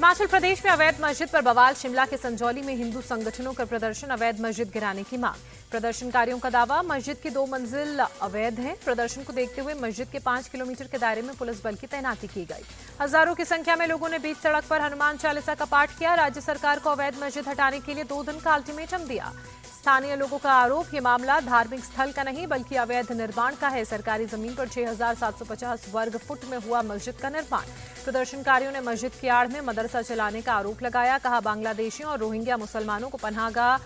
हिमाचल प्रदेश में अवैध मस्जिद पर बवाल। शिमला के संजौली में हिंदू संगठनों का प्रदर्शन, अवैध मस्जिद गिराने की मांग। प्रदर्शनकारियों का दावा, मस्जिद की 2 मंजिल अवैध है। प्रदर्शन को देखते हुए मस्जिद के 5 किलोमीटर के दायरे में पुलिस बल की तैनाती की गई। हजारों की संख्या में लोगों ने बीच सड़क पर हनुमान चालीसा का पाठ किया। राज्य सरकार को अवैध मस्जिद हटाने के लिए 2 दिन का अल्टीमेटम दिया। स्थानीय लोगों का आरोप, ये मामला धार्मिक स्थल का नहीं बल्कि अवैध निर्माण का है। सरकारी जमीन पर 6,750 वर्ग फुट में हुआ मस्जिद का निर्माण। प्रदर्शनकारियों ने मस्जिद की आड़ में मदरसा चलाने का आरोप लगाया। कहा, बांग्लादेशियों और रोहिंग्या मुसलमानों को पनाहगाह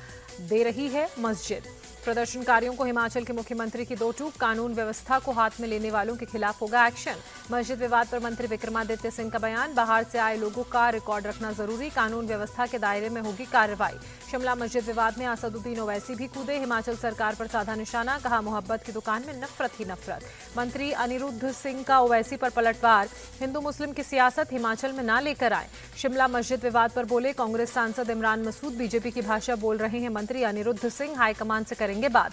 दे रही है मस्जिद। प्रदर्शनकारियों को हिमाचल के मुख्यमंत्री की 2 टूक, कानून व्यवस्था को हाथ में लेने वालों के खिलाफ होगा एक्शन। मस्जिद विवाद पर मंत्री विक्रमादित्य सिंह का बयान, बाहर से आए लोगों का रिकॉर्ड रखना जरूरी, कानून व्यवस्था के दायरे में होगी कार्रवाई। शिमला मस्जिद विवाद में असदुद्दीन ओवैसी भी कूदे, हिमाचल सरकार पर साधा निशाना। कहा, मोहब्बत की दुकान में नफरत ही नफरत। मंत्री अनिरुद्ध सिंह का ओवैसी पर पलटवार, हिंदू मुस्लिम की सियासत हिमाचल में ना लेकर आए। शिमला मस्जिद विवाद पर बोले कांग्रेस सांसद इमरान मसूद, बीजेपी की भाषा बोल रहे हैं मंत्री अनिरुद्ध सिंह, हाईकमान से करेंगे बात।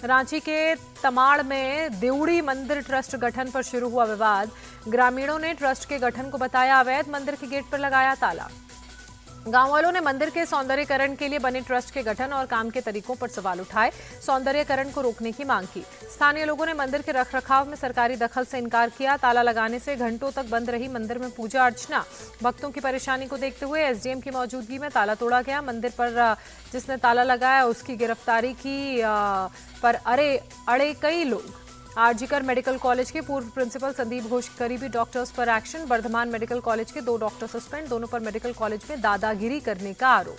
रांची के तमाड़ में देवड़ी मंदिर ट्रस्ट गठन पर शुरू हुआ विवाद। ग्रामीणों ने ट्रस्ट के गठन को बताया अवैध, मंदिर के गेट पर लगाया ताला। गांव वालों ने मंदिर के सौंदर्यीकरण के लिए बने ट्रस्ट के गठन और काम के तरीकों पर सवाल उठाए, सौंदर्यीकरण को रोकने की मांग की। स्थानीय लोगों ने मंदिर के रखरखाव में सरकारी दखल से इनकार किया। ताला लगाने से घंटों तक बंद रही मंदिर में पूजा अर्चना। भक्तों की परेशानी को देखते हुए एसडीएम की मौजूदगी में ताला तोड़ा गया। मंदिर पर जिसने ताला लगाया उसकी गिरफ्तारी की पर अड़े कई लोग। आरजीकर मेडिकल कॉलेज के पूर्व प्रिंसिपल संदीप घोष के करीबी डॉक्टर्स पर एक्शन। बर्धमान मेडिकल कॉलेज के 2 डॉक्टर सस्पेंड, दोनों पर मेडिकल कॉलेज में दादागिरी करने का आरोप।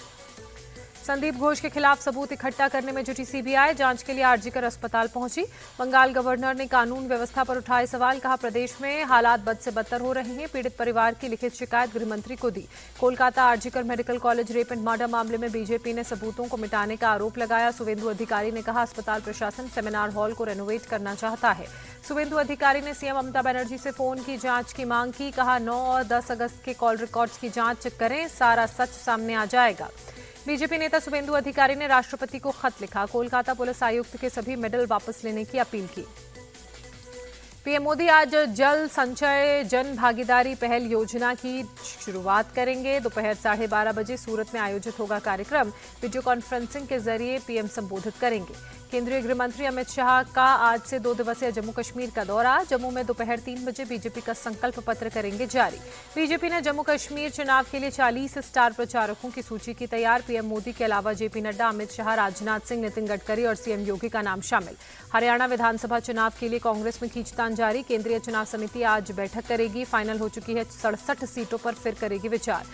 संदीप घोष के खिलाफ सबूत इकट्ठा करने में जुटी सीबीआई, जांच के लिए आरजीकर अस्पताल पहुंची। बंगाल गवर्नर ने कानून व्यवस्था पर उठाए सवाल। कहा, प्रदेश में हालात बद से बदतर हो रहे हैं। पीड़ित परिवार की लिखित शिकायत गृहमंत्री को दी। Kolkata RG Kar medical college rape and murder मामले में बीजेपी ने सबूतों को मिटाने का आरोप लगाया। शुभेंदु अधिकारी ने कहा, अस्पताल प्रशासन सेमिनार हॉल को रेनोवेट करना चाहता है। शुभेंदु अधिकारी ने सीएम ममता बनर्जी से फोन की जांच की मांग की। कहा, 9 और 10 अगस्त के कॉल रिकॉर्ड्स की जांच करें, सारा सच सामने आ जाएगा। बीजेपी नेता शुभेंदु अधिकारी ने राष्ट्रपति को खत लिखा। कोलकाता पुलिस आयुक्त के सभी मेडल वापस लेने की अपील की। पीएम मोदी आज जल संचय जन भागीदारी पहल योजना की शुरुआत करेंगे। दोपहर 12:30 बजे सूरत में आयोजित होगा कार्यक्रम। वीडियो कॉन्फ्रेंसिंग के जरिए पीएम संबोधित करेंगे। केंद्रीय गृह मंत्री अमित शाह का आज से 2 दिवसीय जम्मू कश्मीर का दौरा। जम्मू में दोपहर 3 बजे बीजेपी का संकल्प पत्र करेंगे जारी। बीजेपी ने जम्मू कश्मीर चुनाव के लिए 40 स्टार प्रचारकों की सूची की तैयार। पीएम मोदी के अलावा जेपी नड्डा, अमित शाह, राजनाथ सिंह, नितिन गडकरी और सीएम योगी का नाम शामिल। हरियाणा विधानसभा चुनाव के लिए कांग्रेस में खींचतान जारी। केंद्रीय चुनाव समिति आज बैठक करेगी। फाइनल हो चुकी है 67 सीटों पर फिर करेगी विचार।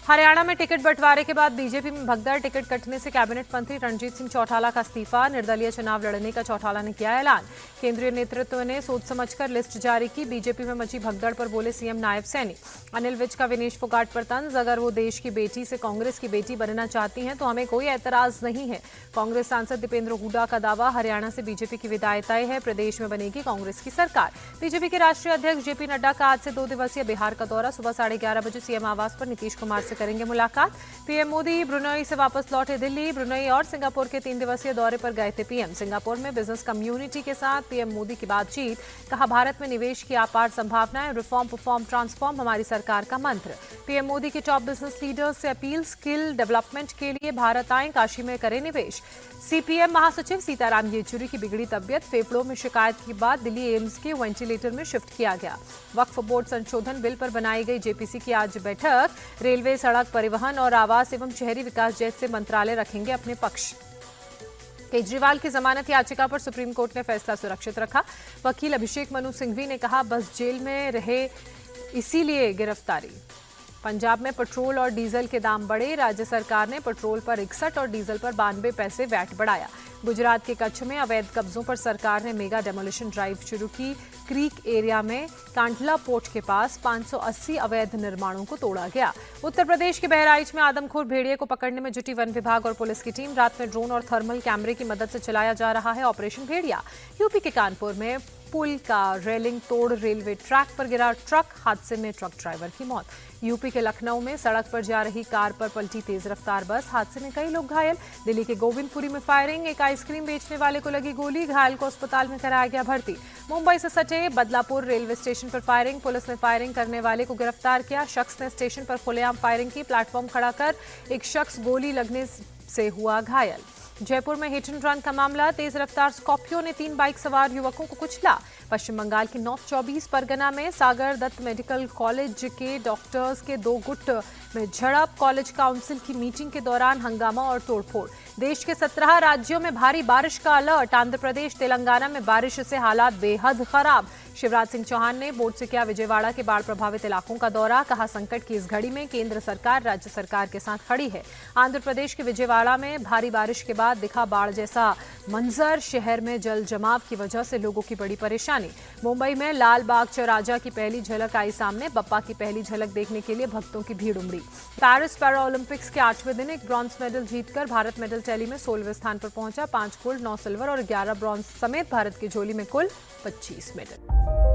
हरियाणा में टिकट बंटवारे के बाद बीजेपी में भगदड़। टिकट कटने से कैबिनेट मंत्री रणजीत सिंह चौटाला का इस्तीफा। निर्दलीय चुनाव लड़ने का चौटाला ने किया ऐलान। केंद्रीय नेतृत्व ने सोच समझकर लिस्ट जारी की। बीजेपी में मची भगदड़ पर बोले सीएम नायब सैनी। अनिल विज का विनेश फोगाट पर तंज, अगर वो देश की बेटी से कांग्रेस की बेटी बनना चाहती हैं तो हमें कोई ऐतराज नहीं है। कांग्रेस सांसद दीपेंद्र हुड्डा का दावा, हरियाणा से बीजेपी की विदाई तय है, प्रदेश में बनेगी कांग्रेस की सरकार। बीजेपी के राष्ट्रीय अध्यक्ष जेपी नड्डा का आज से 2 दिवसीय बिहार का दौरा। सुबह 11:30 बजे सीएम आवास पर नीतीश कुमार से करेंगे मुलाकात। पीएम मोदी ब्रुनई से वापस लौटे दिल्ली। ब्रुनई और सिंगापुर के 3 दिवसीय दौरे पर गए थे पीएम। सिंगापुर में बिजनेस कम्युनिटी के साथ पीएम मोदी की बातचीत। कहा, भारत में निवेश की अपार संभावनाएं, रिफॉर्म परफॉर्म ट्रांसफॉर्म हमारी सरकार का मंत्र। पीएम मोदी के टॉप बिजनेस लीडर्स से अपील, स्किल डेवलपमेंट के लिए भारत आएं, काशी में करें निवेश। सीपीएम महासचिव सीताराम येचुरी की बिगड़ी तबियत, फेफड़ों में शिकायत के बाद दिल्ली एम्स के वेंटिलेटर में शिफ्ट किया गया। वक्फ बोर्ड संशोधन बिल पर बनाई गई जेपीसी की आज बैठक। रेलवे, सड़क परिवहन और आवास एवं शहरी विकास जैसे मंत्रालय रखेंगे अपने पक्ष। केजरीवाल की जमानत याचिका पर सुप्रीम कोर्ट ने फैसला सुरक्षित रखा। वकील अभिषेक मनु सिंघवी ने कहा, बस जेल में रहे इसीलिए गिरफ्तारी। पंजाब में पेट्रोल और डीजल के दाम बढ़े। राज्य सरकार ने पेट्रोल पर 61 और डीजल पर 92 पैसे वैट बढ़ाया। गुजरात के कच्छ में अवैध कब्जों पर सरकार ने मेगा डेमोलिशन ड्राइव शुरू की। क्रीक एरिया में कांडला पोर्ट के पास 580 अवैध निर्माणों को तोड़ा गया। उत्तर प्रदेश के बहराइच में आदमखोर भेड़िए को पकड़ने में जुटी वन विभाग और पुलिस की टीम। रात में ड्रोन और थर्मल कैमरे की मदद से चलाया जा रहा है ऑपरेशन भेड़िया। यूपी के कानपुर में पुल का रेलिंग तोड़ रेलवे ट्रैक पर गिरा ट्रक, हादसे में ट्रक ड्राइवर की मौत। यूपी के लखनऊ में सड़क पर जा रही कार पर पलटी तेज रफ्तार बस, हादसे में कई लोग घायल। दिल्ली के गोविंदपुरी में फायरिंग, एक आइसक्रीम बेचने वाले को लगी गोली, घायल को अस्पताल में कराया गया भर्ती। मुंबई से सटे बदलापुर रेलवे स्टेशन पर फायरिंग, पुलिस ने फायरिंग करने वाले को गिरफ्तार किया। शख्स ने स्टेशन पर खुलेआम फायरिंग की, प्लेटफॉर्म खड़ा कर एक शख्स गोली लगने से हुआ घायल। जयपुर में हिट एंड रन का मामला, तेज रफ्तार स्कॉर्पियो ने 3 बाइक सवार युवकों को कुचला। पश्चिम बंगाल के नॉर्थ 24 परगना में सागर दत्त मेडिकल कॉलेज के डॉक्टर्स के 2 गुट में झड़प, कॉलेज काउंसिल की मीटिंग के दौरान हंगामा और तोड़फोड़। देश के 17 राज्यों में भारी बारिश का अलर्ट, आंध्र प्रदेश तेलंगाना में बारिश से हालात बेहद खराब। शिवराज सिंह चौहान ने बोर्ड से किया विजयवाड़ा के बाढ़ प्रभावित इलाकों का दौरा, कहा संकट की इस घड़ी में केंद्र सरकार राज्य सरकार के साथ खड़ी है। आंध्र प्रदेश के विजयवाड़ा में भारी बारिश के बाद दिखा बाढ़ जैसा मंजर, शहर में जल जमाव की वजह से लोगों की बड़ी परेशानी। मुंबई में लाल बाग चौराहा की पहली झलक आई सामने, बप्पा की पहली झलक देखने के लिए भक्तों की भीड़ उमड़ी। पेरिस पैरा ओलंपिक्स के 8वें दिन एक ब्रॉन्ज मेडल जीतकर भारत मेडल टैली में 16वें स्थान पर पहुंचा। 5 गोल्ड, 9 सिल्वर और 11 ब्रॉन्ज समेत भारत की झोली में कुल 25 मेडल।